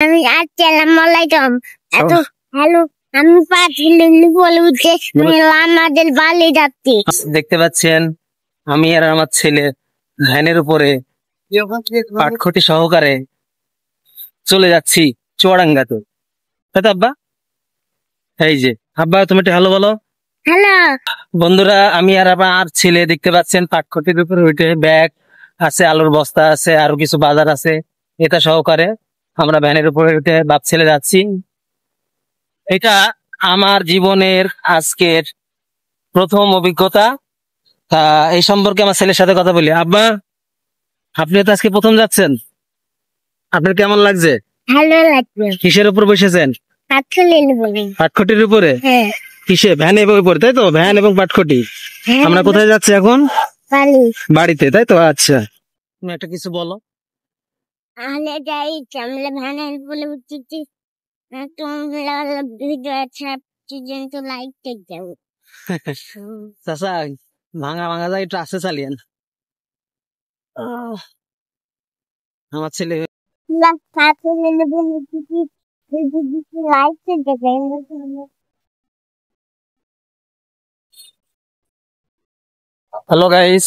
আমি আসসালামু আলাইকুম। এত হ্যালো, আমি পাঁচিল বলে উঠে আমাদের বালি যাচ্ছি। দেখতে পাচ্ছেন আমি আর আমার ছেলে ভ্যানের উপরে পাটখটি সহকারে চলে যাচ্ছি চুয়াডাঙ্গাতে। তাই তো আব্বা? এই যে আব্বা, তুমি একটু হ্যালো বলো। হ্যালো বন্ধুরা, আমি আর আমার ছেলে দেখতে পাচ্ছেন পাটখটির উপরে উঠে ব্যাগ আছে, আলুর বস্তা আছে, আরো কিছু বাজার আছে, এটা সহকারে আমরা ভ্যানের উপরে উঠে বাপ ছেলে যাচ্ছি। এটা আমার জীবনের আজকের প্রথম অভিজ্ঞতা। তা এই সম্পর্কে আমার ছেলের সাথে কথা বলি। আব্বা, আপনি তো আজকে প্রথম যাচ্ছেন, আপনার কেমন লাগছে? ভালো লাগবে। কিসের উপর বসেছেন? পাঁচিল বলে। পাটখটির উপরে? হ্যাঁ। কিসে? ভ্যানে উপরে, তাই তো? ভ্যান এবং পাটখটি। আমরা কোথায় যাচ্ছি এখন? বালি। বাড়িতে, তাই তো? আচ্ছা, তুমি একটা কিছু বলো। তাহলে যাই, আমরা ভ্যানের বলে উঠছি। তোমরা ভিডিও আছে কিন্তু লাইক টেক যাও। চাচা, ভাঙা ভাঙা যায় একটু আস্তে চালিয়েন। আমার ছেলে লাইক টেক দেবেন। হ্যালো গাইস,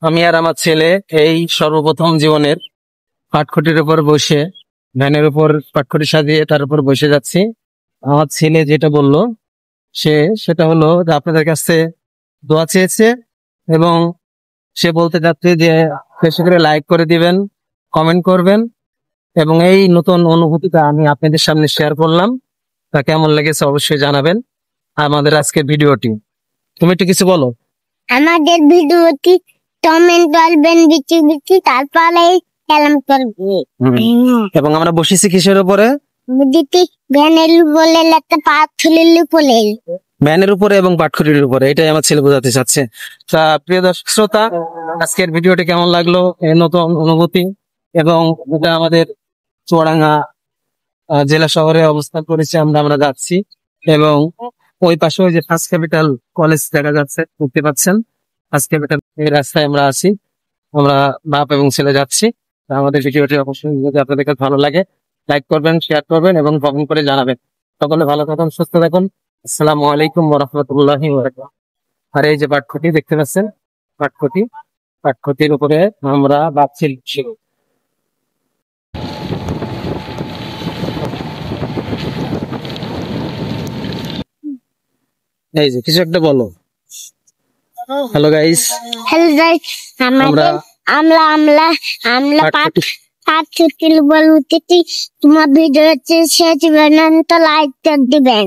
আমি আর আমার ছেলে এই সর্বপ্রথম জীবনের পাটখটির উপর বসে, ভ্যানের উপর পাটখটি সাজিয়ে তার উপর বসে যাচ্ছি। আমার ছেলে যেটা বললো সেটা হলো যে আপনাদের কাছে দোয়া চেয়েছে এবং সে বলতে চাচ্ছে যে বেশি করে লাইক করে দিবেন, কমেন্ট করবেন, এবং এই নতুন অনুভূতিটা আমি আপনাদের সামনে শেয়ার করলাম। তা কেমন লেগেছে অবশ্যই জানাবেন আমাদের আজকের ভিডিওটি। তুমি একটু কিছু বলো। আমাদের ভিডিওটি কমেন্ট করবেন বেশি বেশি, তারপরে সালাম করবে। এবং আমরা বসেছি কিসের উপরে? ভ্যানের বলে একটা পাথরের উপরে। ভ্যানের উপরে এবং পাটখটির উপরে, এটাই আমার ছেলে বোঝাতে চাচ্ছে। তা প্রিয় দর্শক শ্রোতা, আজকের ভিডিওটি কেমন লাগলো, এই নতুন অনুভূতি, এবং এটা আমাদের চুয়াডাঙ্গা জেলা শহরে অবস্থান করেছি, আমরা যাচ্ছি, এবং ওই পাশে ওই যে ফার্স্ট ক্যাপিটাল কলেজ দেখা যাচ্ছে, দেখতে পাচ্ছেন। ফার্স্ট ক্যাপিটাল এই রাস্তায় আমরা আছি, আমরা বাপ এবং ছেলে যাচ্ছি। আমাদের ভিডিওটি অবশ্যই যদি আপনাদের কাছে ভালো লাগে লাইক করবেন, শেয়ার করবেন এবং কমেন্ট করে জানাবেন। সকলে ভালো থাকুন, সুস্থ থাকুন। আসসালামু আলাইকুম ওয়া রাহমাতুল্লাহি ওয়া বারাকাতুহু। আর এই যে পাটখটি দেখতে পাচ্ছেন, পাটখটির উপরে আমরা বাপ ছেলে। এই যে কিছু একটা বলো। হ্যালো গাইস, হ্যালো গাইস, আমরা আমরা পাঁচিল বলে উঠেছি। তোমার ভিডিও শেষ দিবেন তো লাইক দিবেন।